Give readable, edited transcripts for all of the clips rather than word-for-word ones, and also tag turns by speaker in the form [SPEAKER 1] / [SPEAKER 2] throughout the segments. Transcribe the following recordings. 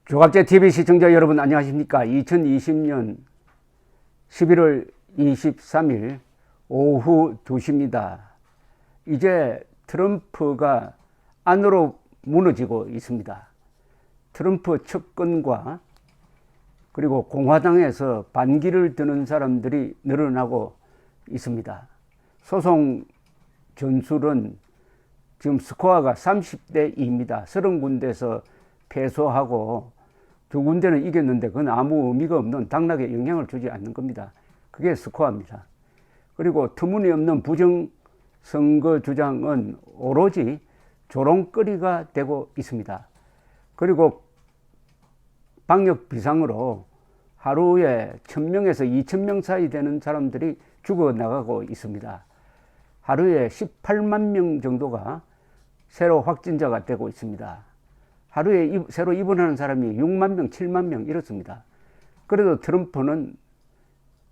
[SPEAKER 1] 조갑제TV 시청자 여러분 안녕하십니까. 2020년 11월 23일 오후 2시입니다. 이제 트럼프가 안으로 무너지고 있습니다. 트럼프 측근과 그리고 공화당에서 반기를 드는 사람들이 늘어나고 있습니다. 소송 전술은 지금 스코어가 30대 2입니다. 30군데에서 패소하고 2군데는 이겼는데 그건 아무 의미가 없는 당락에 영향을 주지 않는 겁니다. 그게 스코어입니다. 그리고 터무니없는 부정선거 주장은 오로지 조롱거리가 되고 있습니다. 그리고 방역 비상으로 하루에 1000명에서 2000명 사이 되는 사람들이 죽어나가고 있습니다. 하루에 18만 명 정도가 새로 확진자가 되고 있습니다. 하루에 새로 입원하는 사람이 6만 명, 7만 명 이렇습니다. 그래도 트럼프는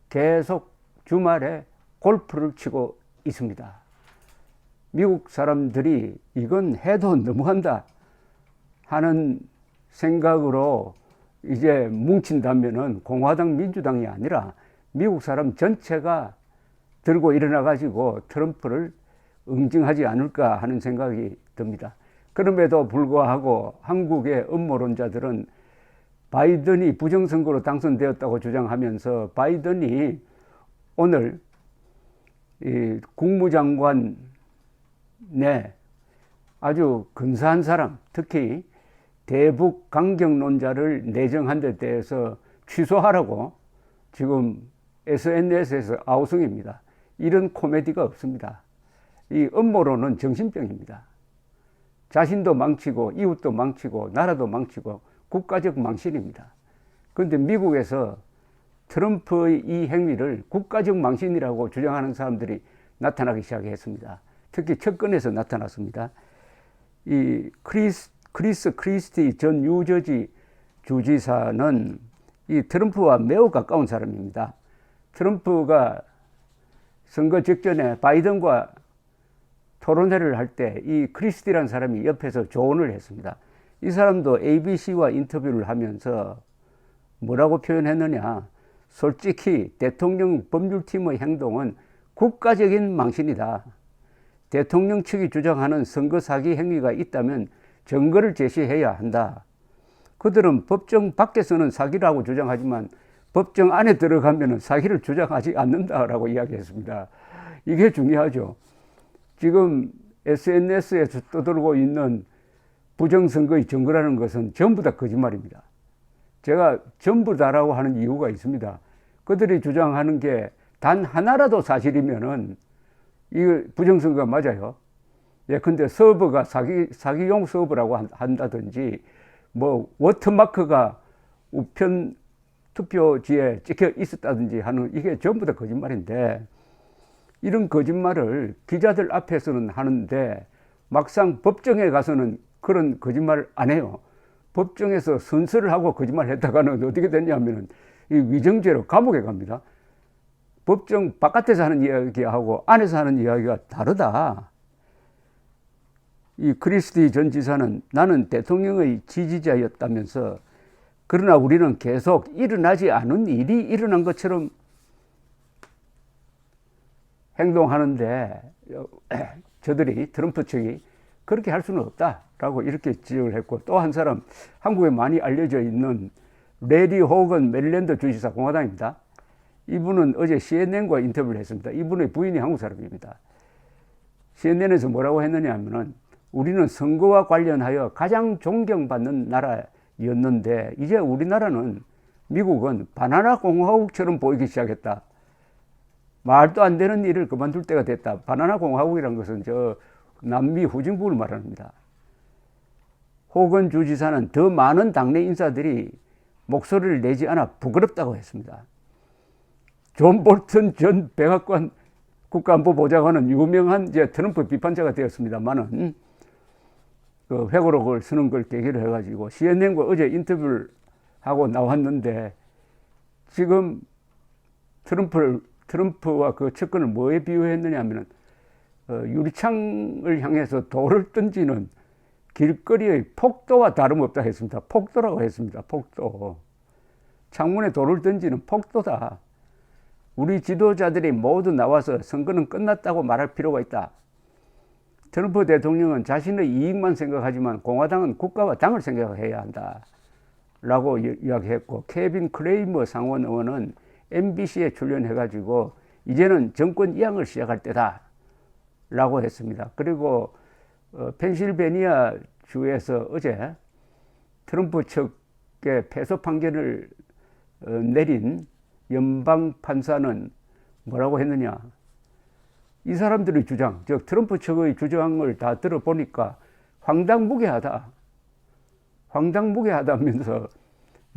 [SPEAKER 1] 계속 주말에 골프를 치고 있습니다. 미국 사람들이 이건 해도 너무한다 하는 생각으로 이제 뭉친다면은 공화당 민주당이 아니라 미국 사람 전체가 들고 일어나 가지고 트럼프를 응징하지 않을까 하는 생각이 듭니다. 그럼에도 불구하고 한국의 음모론자들은 바이든이 부정선거로 당선되었다고 주장하면서 바이든이 오늘 이 국무장관의 아주 근사한 사람, 특히 대북 강경론자를 내정한 데 대해서 취소하라고 지금 SNS에서 아우성입니다. 이런 코미디가 없습니다. 이 음모론은 정신병입니다. 자신도 망치고 이웃도 망치고 나라도 망치고 국가적 망신입니다. 그런데 미국에서 트럼프의 이 행위를 국가적 망신이라고 주장하는 사람들이 나타나기 시작했습니다. 특히 측근에서 나타났습니다. 이 크리스 크리스티 전 뉴저지 주지사는 이 트럼프와 매우 가까운 사람입니다. 트럼프가 선거 직전에 바이든과 토론회를 할 때 이 크리스티라는 사람이 옆에서 조언을 했습니다. 이 사람도 ABC와 인터뷰를 하면서 뭐라고 표현했느냐. 솔직히 대통령 법률팀의 행동은 국가적인 망신이다. 대통령 측이 주장하는 선거 사기 행위가 있다면 증거를 제시해야 한다. 그들은 법정 밖에서는 사기라고 주장하지만 법정 안에 들어가면 사기를 주장하지 않는다라고 이야기했습니다. 이게 중요하죠. 지금 SNS에서 떠돌고 있는 부정선거의 증거라는 것은 전부 다 거짓말입니다. 제가 전부 다라고 하는 이유가 있습니다. 그들이 주장하는 게 단 하나라도 사실이면은 이 부정선거가 맞아요. 예컨대 서버가 사기용 서버라고 한다든지 뭐 워터마크가 우편 투표지에 찍혀 있었다든지 하는 이게 전부 다 거짓말인데 이런 거짓말을 기자들 앞에서는 하는데 막상 법정에 가서는 그런 거짓말을 안 해요. 법정에서 선서를 하고 거짓말을 했다가는 어떻게 됐냐면은 이 위정죄로 감옥에 갑니다. 법정 바깥에서 하는 이야기하고 안에서 하는 이야기가 다르다. 이 크리스티 전 지사는 나는 대통령의 지지자였다면서 그러나 우리는 계속 일어나지 않은 일이 일어난 것처럼 행동하는데 저들이 트럼프 측이 그렇게 할 수는 없다라고 이렇게 지적을 했고 또 한 사람 한국에 많이 알려져 있는 레리 호건 메릴랜드 주지사 공화당입니다. 이분은 어제 CNN과 인터뷰를 했습니다. 이분의 부인이 한국 사람입니다. CNN에서 뭐라고 했느냐 하면은 우리는 선거와 관련하여 가장 존경받는 나라였는데 이제 우리나라는 미국은 바나나 공화국처럼 보이기 시작했다. 말도 안 되는 일을 그만둘 때가 됐다. 바나나 공화국이라는 것은 저 남미 후진국을 말합니다. 호건 주지사는 더 많은 당내 인사들이 목소리를 내지 않아 부끄럽다고 했습니다. 존 볼턴 전 백악관 국가안보보좌관은 유명한 이제 트럼프 비판자가 되었습니다만은 그 회고록을 쓰는 걸 계기로 해가지고 CNN과 어제 인터뷰를 하고 나왔는데 지금 트럼프와 그 측근을 뭐에 비유했느냐 하면은 유리창을 향해서 돌을 던지는 길거리의 폭도와 다름없다 했습니다. 폭도라고 했습니다. 폭도. 창문에 돌을 던지는 폭도다. 우리 지도자들이 모두 나와서 선거는 끝났다고 말할 필요가 있다. 트럼프 대통령은 자신의 이익만 생각하지만 공화당은 국가와 당을 생각해야 한다. 라고 이야기했고, 케빈 크레이머 상원 의원은 MBC에 출연해가지고 이제는 정권 이양을 시작할 때다. 라고 했습니다. 그리고 펜실베니아 주에서 어제 트럼프 측의 패소 판결을 내린 연방 판사는 뭐라고 했느냐. 이 사람들의 주장, 즉 트럼프 측의 주장을 다 들어보니까 황당무계하다. 황당무계하다면서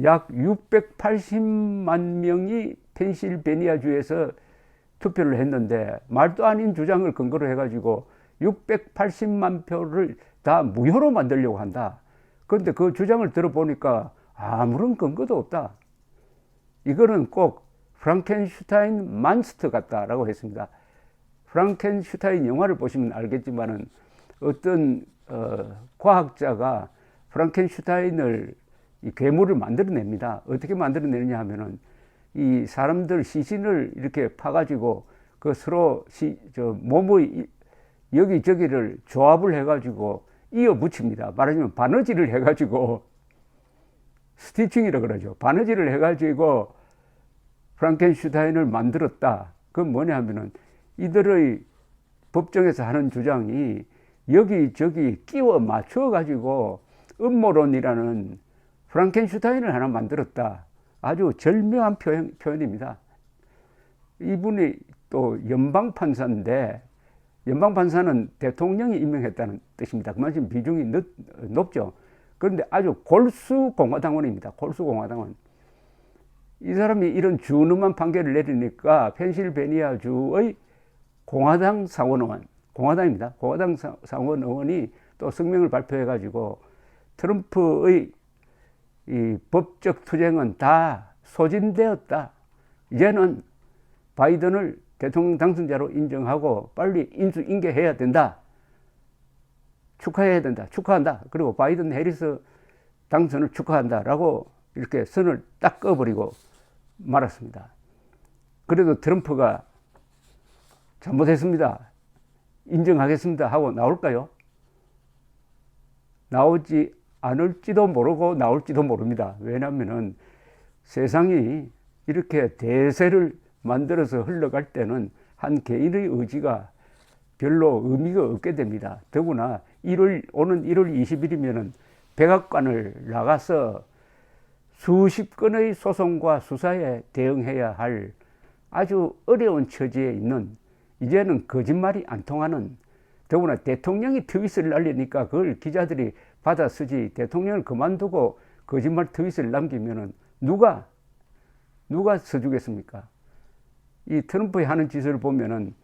[SPEAKER 1] 약 680만 명이 펜실베니아주에서 투표를 했는데 말도 아닌 주장을 근거로 해가지고 680만 표를 다 무효로 만들려고 한다. 그런데 그 주장을 들어보니까 아무런 근거도 없다. 이거는 꼭 프랑켄슈타인 만스터 같다라고 했습니다. 프랑켄슈타인 영화를 보시면 알겠지만은 어떤 과학자가 프랑켄슈타인을 이 괴물을 만들어냅니다. 어떻게 만들어내느냐 하면은 이 사람들 시신을 이렇게 파가지고 그 서로 몸의 여기저기를 조합을 해가지고 이어 붙입니다. 말하자면 바느질을 해가지고 스티칭이라 그러죠. 바느질을 해가지고 프랑켄슈타인을 만들었다. 그건 뭐냐 하면은 이들의 법정에서 하는 주장이 여기저기 끼워 맞춰가지고 음모론이라는 프랑켄슈타인을 하나 만들었다. 아주 절묘한 표현입니다. 이분이 또 연방판사인데, 연방판사는 대통령이 임명했다는 뜻입니다. 그만큼 비중이 높죠. 그런데 아주 골수 공화당원입니다. 골수 공화당원. 이 사람이 이런 준엄한 판결을 내리니까 펜실베니아주의 공화당 상원의원, 공화당입니다. 공화당 상원의원이 또 성명을 발표해가지고 트럼프의 이 법적 투쟁은 다 소진되었다. 이제는 바이든을 대통령 당선자로 인정하고 빨리 인수인계해야 된다. 축하해야 된다. 축하한다. 그리고 바이든 해리스 당선을 축하한다라고 이렇게 선을 딱 꺼버리고 말았습니다. 그래도 트럼프가 잘못했습니다. 인정하겠습니다 하고 나올까요? 나오지 않을지도 모르고 나올지도 모릅니다. 왜냐하면은 세상이 이렇게 대세를 만들어서 흘러갈 때는 한 개인의 의지가 별로 의미가 없게 됩니다. 더구나 오는 1월 20일이면은 백악관을 나가서 수십 건의 소송과 수사에 대응해야 할 아주 어려운 처지에 있는, 이제는 거짓말이 안 통하는, 더구나 대통령이 트윗을 날리니까 그걸 기자들이 받아 쓰지, 대통령을 그만두고 거짓말 트윗을 남기면은 누가 써주겠습니까? 이 트럼프의 하는 짓을 보면은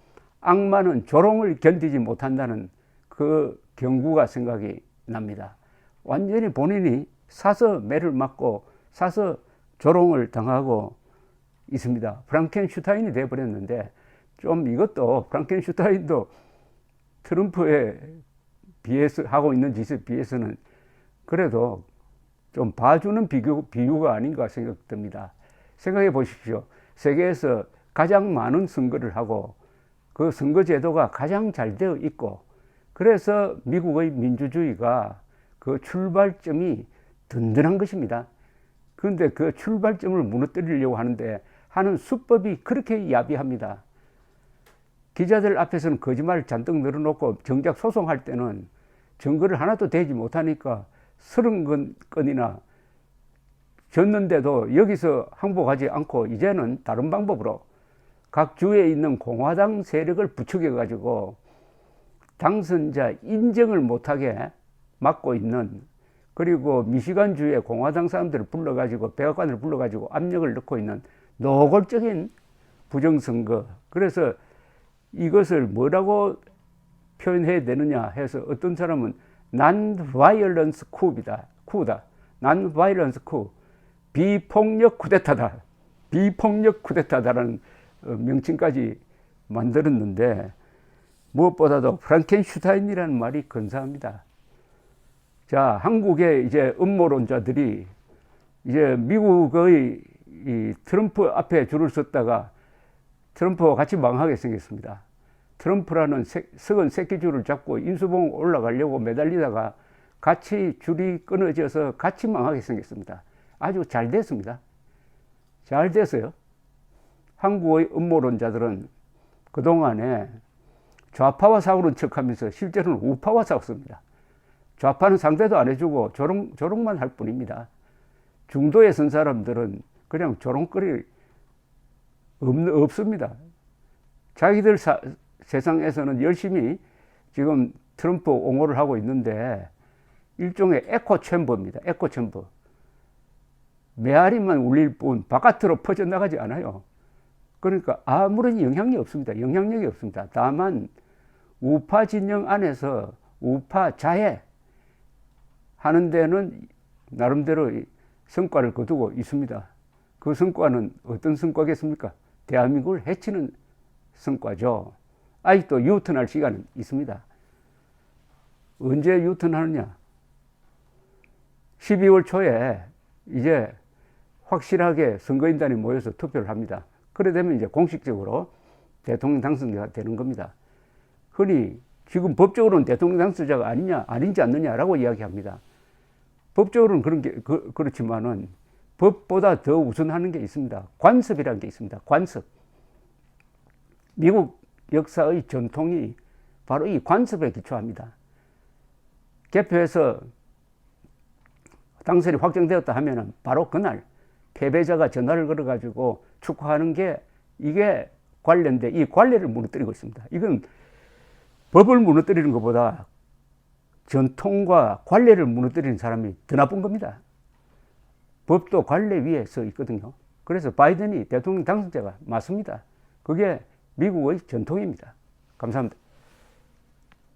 [SPEAKER 1] 악마는 조롱을 견디지 못한다는 그 경구가 생각이 납니다. 완전히 본인이 사서 매를 맞고 사서 조롱을 당하고 있습니다. 프랑켄슈타인이 돼버렸는데, 좀 이것도 프랑켄슈타인도 트럼프에 비해서 하고 있는 짓에 비해서는 그래도 좀 봐주는 비유가 아닌가 생각됩니다. 생각해 보십시오. 세계에서 가장 많은 선거를 하고 그 선거 제도가 가장 잘 되어 있고, 그래서 미국의 민주주의가 그 출발점이 든든한 것입니다. 그런데 그 출발점을 무너뜨리려고 하는 수법이 그렇게 야비합니다. 기자들 앞에서는 거짓말을 잔뜩 늘어놓고 정작 소송할 때는 증거를 하나도 대지 못하니까 30건이나 졌는데도 여기서 항복하지 않고 이제는 다른 방법으로 각 주에 있는 공화당 세력을 부추겨 가지고 당선자 인정을 못하게 막고 있는, 그리고 미시간주의 공화당 사람들을 불러가지고 백악관을 불러가지고 압력을 넣고 있는 노골적인 부정선거. 그래서 이것을 뭐라고 표현해야 되느냐 해서 어떤 사람은 non-violence couP다. non-violence coup. 비폭력 쿠데타다. 비폭력 쿠데타다라는 명칭까지 만들었는데, 무엇보다도 프랑켄슈타인이라는 말이 근사합니다. 자, 한국의 이제 음모론자들이 이제 미국의 이 트럼프 앞에 줄을 섰다가 트럼프와 같이 망하게 생겼습니다. 트럼프라는 썩은 새끼줄을 잡고 인수봉 올라가려고 매달리다가 같이 줄이 끊어져서 같이 망하게 생겼습니다. 아주 잘 됐습니다. 잘 됐어요. 한국의 음모론자들은 그동안에 좌파와 싸우는 척하면서 실제로는 우파와 싸웠습니다. 좌파는 상대도 안 해주고 조롱만 할 뿐입니다. 중도에 선 사람들은 그냥 조롱거리 없습니다. 자기들 세상에서는 열심히 지금 트럼프 옹호를 하고 있는데 일종의 에코 챔버입니다. 에코 챔버. 메아리만 울릴 뿐 바깥으로 퍼져나가지 않아요. 그러니까 아무런 영향력이 없습니다. 영향력이 없습니다. 다만 우파 진영 안에서 우파 자해 하는 데는 나름대로 성과를 거두고 있습니다. 그 성과는 어떤 성과겠습니까? 대한민국을 해치는 성과죠. 아직도 유턴할 시간은 있습니다. 언제 유턴하느냐? 12월 초에 이제 확실하게 선거인단이 모여서 투표를 합니다. 그래 되면 이제 공식적으로 대통령 당선자가 되는 겁니다. 흔히 지금 법적으로는 대통령 당선자가 아닌지 않느냐라고 이야기합니다. 법적으로는 그렇지만은 법보다 더 우선하는 게 있습니다. 관습이라는 게 있습니다. 관습. 미국 역사의 전통이 바로 이 관습에 기초합니다. 개표해서 당선이 확정되었다 하면은 바로 그날 패배자가 전화를 걸어가지고 축하하는 게 이게 관례인데 이 관례를 무너뜨리고 있습니다. 이건 법을 무너뜨리는 것보다 전통과 관례를 무너뜨리는 사람이 더 나쁜 겁니다. 법도 관례 위에 서 있거든요. 그래서 바이든이 대통령 당선자가 맞습니다. 그게 미국의 전통입니다. 감사합니다.